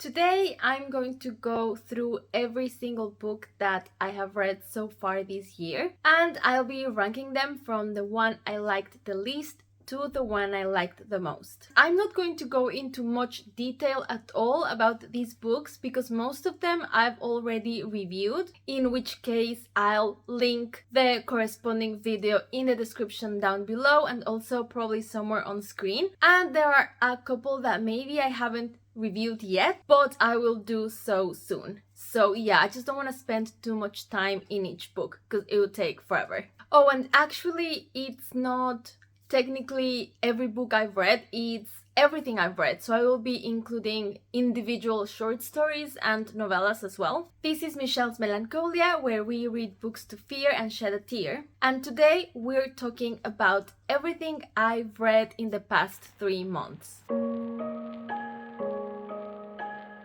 Today I'm going to go through every single book that I have read so far this year, and I'll be ranking them from the one I liked the least to the one I liked the most. I'm not going to go into much detail at all about these books because most of them I've already reviewed, in which case I'll link the corresponding video in the description down below and also probably somewhere on screen. And there are a couple that maybe I haven't reviewed yet, but I will do so soon. So yeah, I just don't want to spend too much time in each book because it would take forever. Oh, and actually it's not technically every book I've read, it's everything I've read, so I will be including individual short stories and novellas as well. This is Michelle's Melancholia, where we read books to fear and shed a tear, and today we're talking about everything I've read in the past 3 months.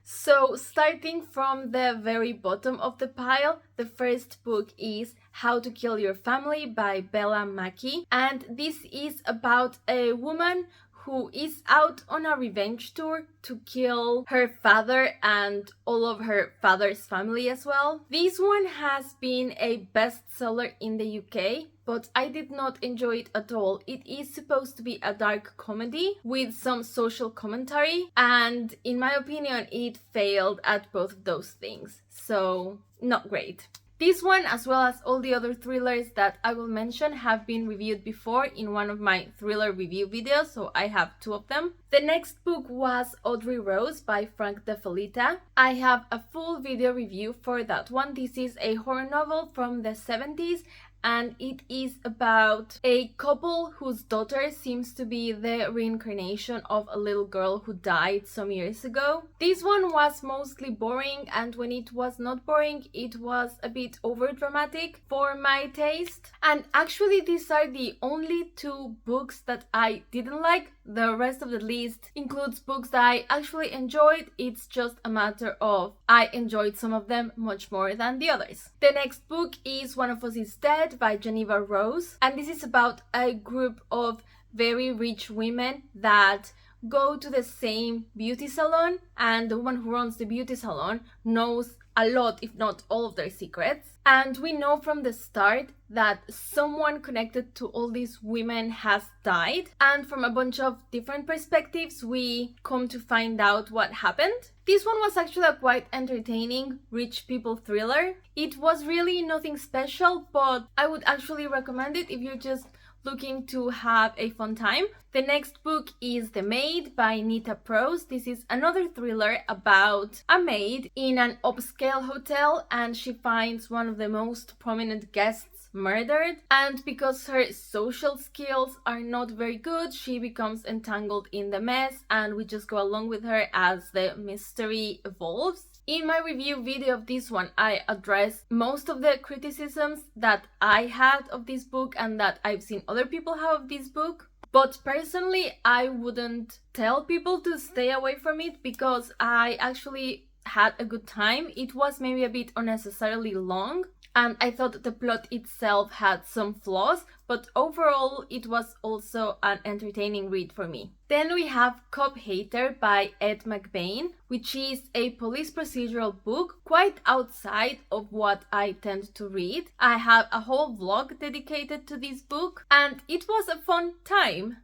So starting from the very bottom of the pile, the first book is How to Kill Your Family by Bella Mackie, and this is about a woman who is out on a revenge tour to kill her father and all of her father's family as well. This one has been a bestseller in the UK, but I did not enjoy it at all. It is supposed to be a dark comedy with some social commentary, and in my opinion it failed at both of those things, so not great. This one, as well as all the other thrillers that I will mention, have been reviewed before in one of my thriller review videos, so I have 2 of them. The next book was Audrey Rose by Frank De Felitta. I have a full video review for that one. This is a horror novel from the 70s, and it is about a couple whose daughter seems to be the reincarnation of a little girl who died some years ago. This one was mostly boring, and when it was not boring, it was a bit overdramatic for my taste. And actually, these are the only 2 books that I didn't like. The rest of the list includes books that I actually enjoyed. It's just a matter of I enjoyed some of them much more than the others. The next book is One of Us is Dead by Geneva Rose, and this is about a group of very rich women that go to the same beauty salon, and the woman who runs the beauty salon knows a lot, if not all, of their secrets. And we know from the start that someone connected to all these women has died, and from a bunch of different perspectives we come to find out what happened. This one was actually a quite entertaining rich people thriller. It was really nothing special, but I would actually recommend it if you're just looking to have a fun time. The next book is The Maid by Nita Prose. This is another thriller about a maid in an upscale hotel, and she finds one of the most prominent guests murdered, and because her social skills are not very good, she becomes entangled in the mess, and we just go along with her as the mystery evolves. In my review video of this one, I address most of the criticisms that I had of this book and that I've seen other people have of this book. But personally, I wouldn't tell people to stay away from it because I actually had a good time. It was maybe a bit unnecessarily long, and I thought the plot itself had some flaws, but overall it was also an entertaining read for me. Then we have Cop Hater by Ed McBain, which is a police procedural book quite outside of what I tend to read. I have a whole vlog dedicated to this book, and it was a fun time.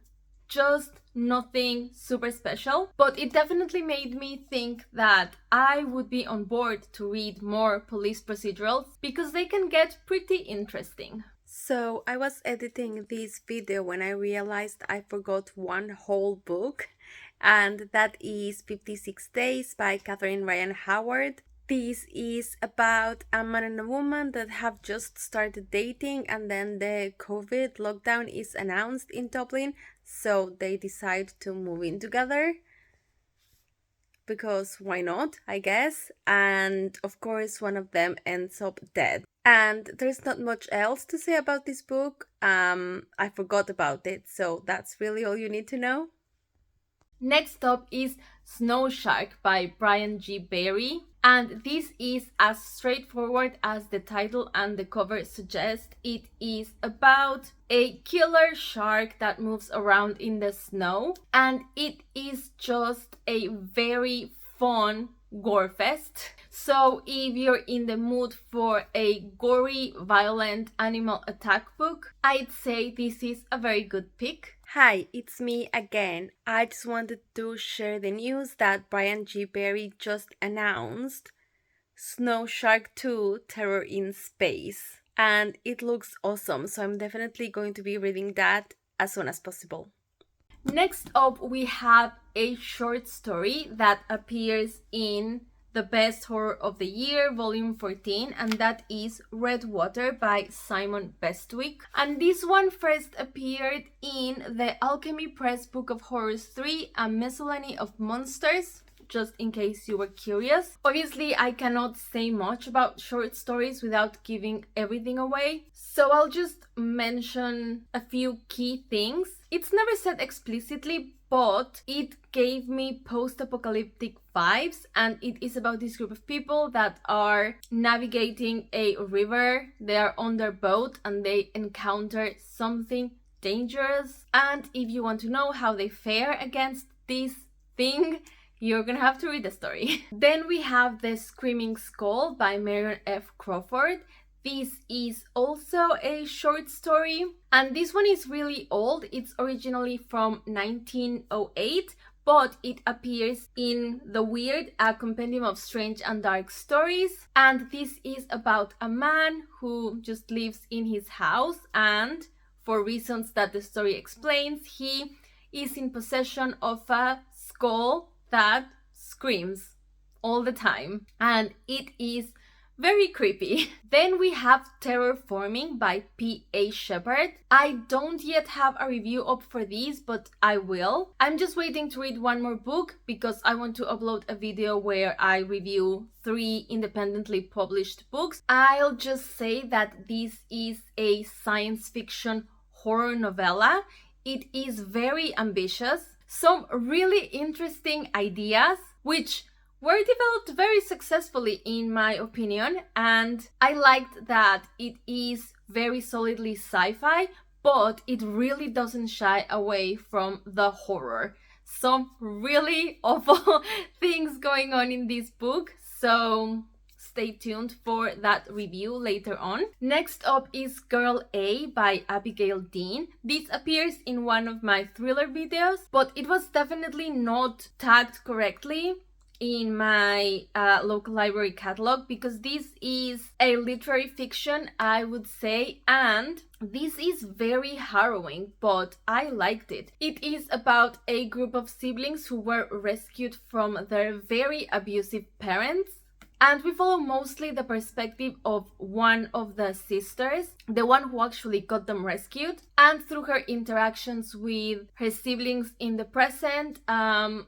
Just nothing super special, but it definitely made me think that I would be on board to read more police procedurals because they can get pretty interesting. So I was editing this video when I realized I forgot one whole book, and that is 56 Days by Catherine Ryan Howard. This is about a man and a woman that have just started dating, and then the COVID lockdown is announced in Dublin, so they decide to move in together. Because why not, I guess. And of course one of them ends up dead. And there's not much else to say about this book. I forgot about it, so that's really all you need to know. Next up is Snow Shark by Brian G. Barry. And this is as straightforward as the title and the cover suggest. It is about a killer shark that moves around in the snow, and it is just a very fun gore fest. So if you're in the mood for a gory, violent animal attack book, I'd say this is a very good pick. Hi, it's me again. I just wanted to share the news that Brian G. Berry just announced Snow Shark 2 Terror in Space. And it looks awesome, so I'm definitely going to be reading that as soon as possible. Next up, we have a short story that appears in The Best Horror of the Year, Volume 14, and that is Redwater by Simon Bestwick. And this one first appeared in the Alchemy Press Book of Horrors 3, A Miscellany of Monsters, just in case you were curious. Obviously, I cannot say much about short stories without giving everything away, so I'll just mention a few key things. It's never said explicitly, but it gave me post-apocalyptic vibes, and it is about this group of people that are navigating a river. They are on their boat and they encounter something dangerous, and if you want to know how they fare against this thing, you're gonna have to read the story. Then we have The Screaming Skull by Marion F. Crawford. This is also a short story, and this one is really old. It's originally from 1908, but it appears in The Weird, a compendium of strange and dark stories. And this is about a man who just lives in his house, and for reasons that the story explains, he is in possession of a skull that screams all the time, and it is very creepy. Then we have Terrorforming by P.A. Sheppard. I don't yet have a review up for these, but I will. I'm just waiting to read one more book because I want to upload a video where I review 3 independently published books. I'll just say that this is a science fiction horror novella. It is very ambitious. Some really interesting ideas, which were developed very successfully in my opinion, and I liked that it is very solidly sci-fi, but it really doesn't shy away from the horror. Some really awful things going on in this book, so stay tuned for that review later on. Next up is Girl A by Abigail Dean. This appears in one of my thriller videos, but it was definitely not tagged correctly in my local library catalog because this is a literary fiction, I would say, and this is very harrowing, but I liked it. It is about a group of siblings who were rescued from their very abusive parents. And we follow mostly the perspective of one of the sisters, the one who actually got them rescued. And through her interactions with her siblings in the present, and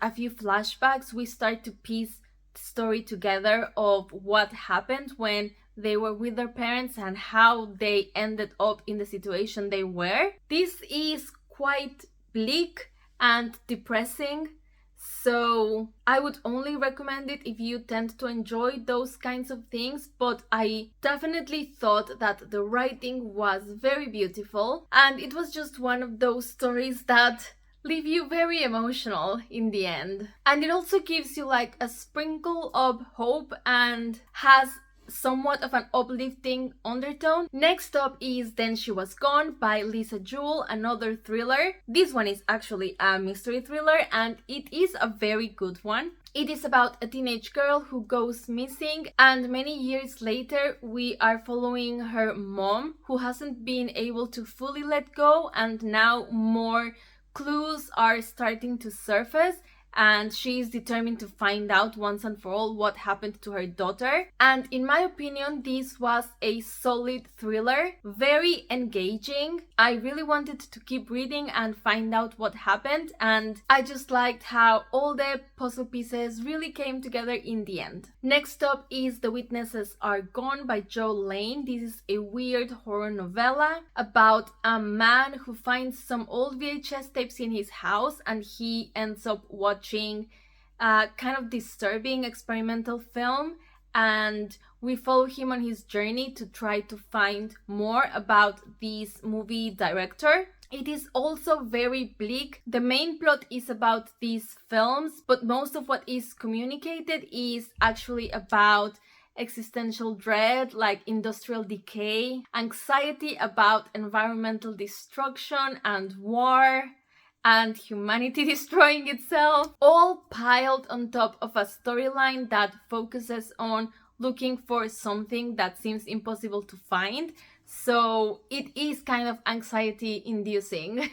a few flashbacks, we start to piece the story together of what happened when they were with their parents and how they ended up in the situation they were. This is quite bleak and depressing, so I would only recommend it if you tend to enjoy those kinds of things, but I definitely thought that the writing was very beautiful, and it was just one of those stories that leave you very emotional in the end. And it also gives you like a sprinkle of hope and has somewhat of an uplifting undertone. Next up is Then She Was Gone by Lisa Jewell, another thriller. This one is actually a mystery thriller and it is a very good one. It is about a teenage girl who goes missing, and many years later we are following her mom who hasn't been able to fully let go, and now more clues are starting to surface and she is determined to find out once and for all what happened to her daughter. And in my opinion, this was a solid thriller, very engaging. I really wanted to keep reading and find out what happened, and I just liked how all the puzzle pieces really came together in the end. Next up is The Witnesses Are Gone by Joe Lane. This is a weird horror novella about a man who finds some old VHS tapes in his house and he ends up watching a kind of disturbing experimental film, and we follow him on his journey to try to find more about this movie director. It is also very bleak. The main plot is about these films, but most of what is communicated is actually about existential dread, like industrial decay, anxiety about environmental destruction and war, and humanity destroying itself, all piled on top of a storyline that focuses on looking for something that seems impossible to find. So it is kind of anxiety inducing.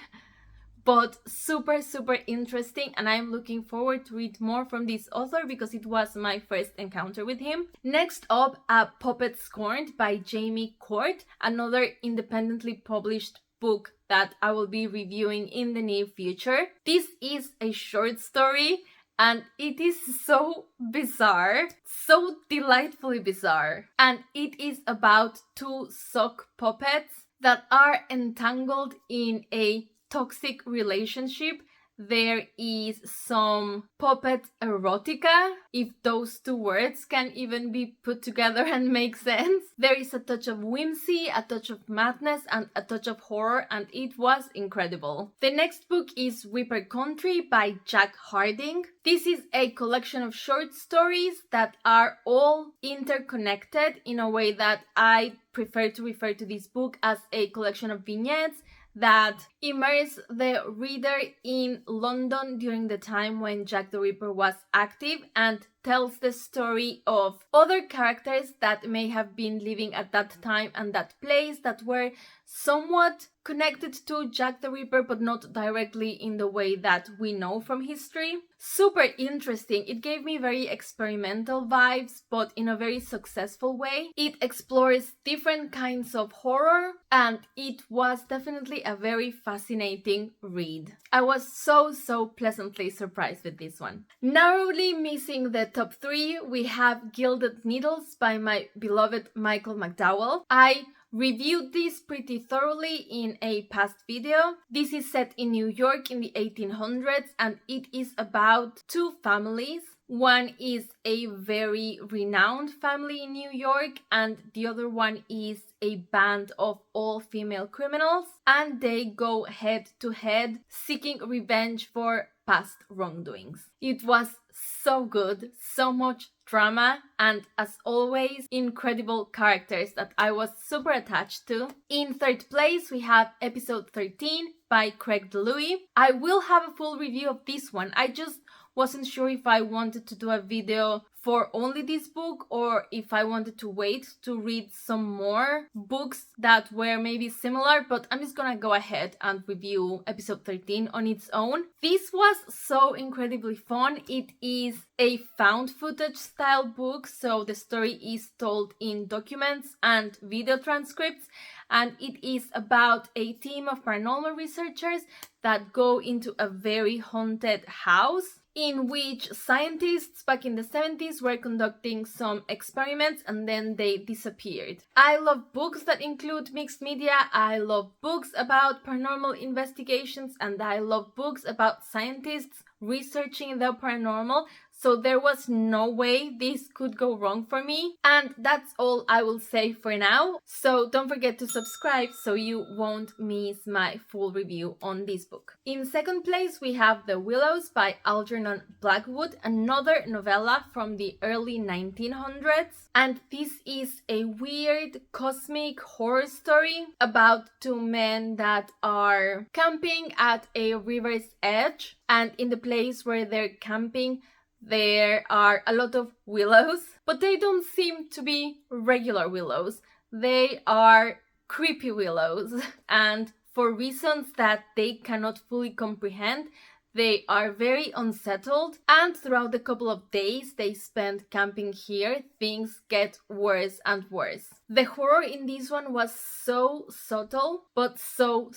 But super, super interesting, and I'm looking forward to read more from this author because it was my first encounter with him. Next up, A Puppet Scorned by Jamie Kort, another independently published book that I will be reviewing in the near future. This is a short story, and it is so bizarre, so delightfully bizarre. And it is about two sock puppets that are entangled in a toxic relationship. There is some puppet erotica, if those two words can even be put together and make sense. There is a touch of whimsy, a touch of madness, and a touch of horror, and it was incredible. The next book is Whipper Country by Jack Harding. This is a collection of short stories that are all interconnected in a way that I prefer to refer to this book as a collection of vignettes that immerse the reader in London during the time when Jack the Ripper was active and tells the story of other characters that may have been living at that time and that place that were somewhat connected to Jack the Ripper, but not directly in the way that we know from history. Super interesting. It gave me very experimental vibes, but in a very successful way. It explores different kinds of horror, and it was definitely a very fascinating read. I was so pleasantly surprised with this one. Narrowly missing the top 3, we have Gilded Needles by my beloved Michael McDowell. I reviewed this pretty thoroughly in a past video. This is set in New York in the 1800s, and it is about two families. One is a very renowned family in New York, and the other one is a band of all-female criminals, and they go head to head seeking revenge for past wrongdoings. It was so good, so much drama, and as always, incredible characters that I was super attached to. In third place, we have episode 13 by Craig Louie. I will have a full review of this one. I just wasn't sure if I wanted to do a video for only this book or if I wanted to wait to read some more books that were maybe similar, but I'm just gonna go ahead and review episode 13 on its own. This was so incredibly fun. It is a found footage style book, so the story is told in documents and video transcripts, and it is about a team of paranormal researchers that go into a very haunted house in which scientists back in the 70s were conducting some experiments and then they disappeared. I love books that include mixed media, I love books about paranormal investigations, and I love books about scientists researching the paranormal, so there was no way this could go wrong for me. And that's all I will say for now. So don't forget to subscribe so you won't miss my full review on this book. In second place, we have The Willows by Algernon Blackwood, another novella from the early 1900s. And this is a weird cosmic horror story about two men that are camping at a river's edge. And in the place where they're camping, there are a lot of willows, but they don't seem to be regular willows. They are creepy willows, and for reasons that they cannot fully comprehend, they are very unsettled, and throughout the couple of days they spend camping here, things get worse and worse. The horror in this one was so subtle, but so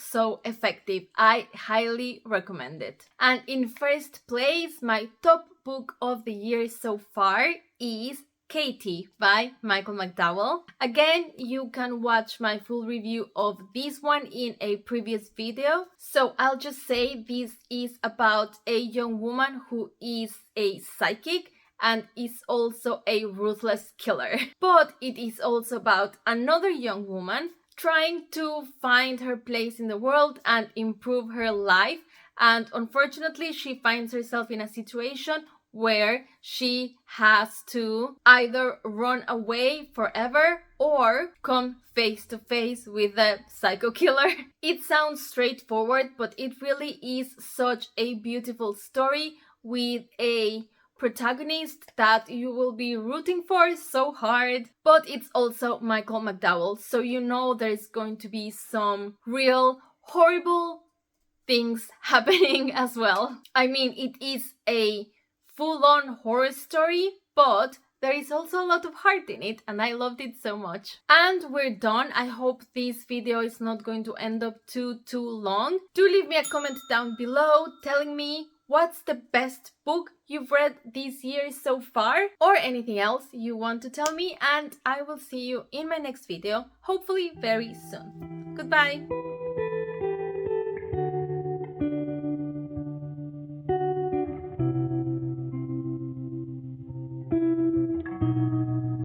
effective. I highly recommend it. And in first place, my top book of the year so far is Katie by Michael McDowell. Again, you can watch my full review of this one in a previous video. So I'll just say this is about a young woman who is a psychic and is also a ruthless killer. But it is also about another young woman trying to find her place in the world and improve her life. And unfortunately, she finds herself in a situation where she has to either run away forever or come face to face with the psycho killer. It sounds straightforward, but it really is such a beautiful story with a protagonist that you will be rooting for so hard. But it's also Michael McDowell, so you know there's going to be some real horrible things happening as well. I mean, it is a full-on horror story, but there is also a lot of heart in it, and I loved it so much. And we're done. I hope this video is not going to end up too long. Do leave me a comment down below telling me what's the best book you've read this year so far, or anything else you want to tell me, and I will see you in my next video, hopefully very soon. Goodbye!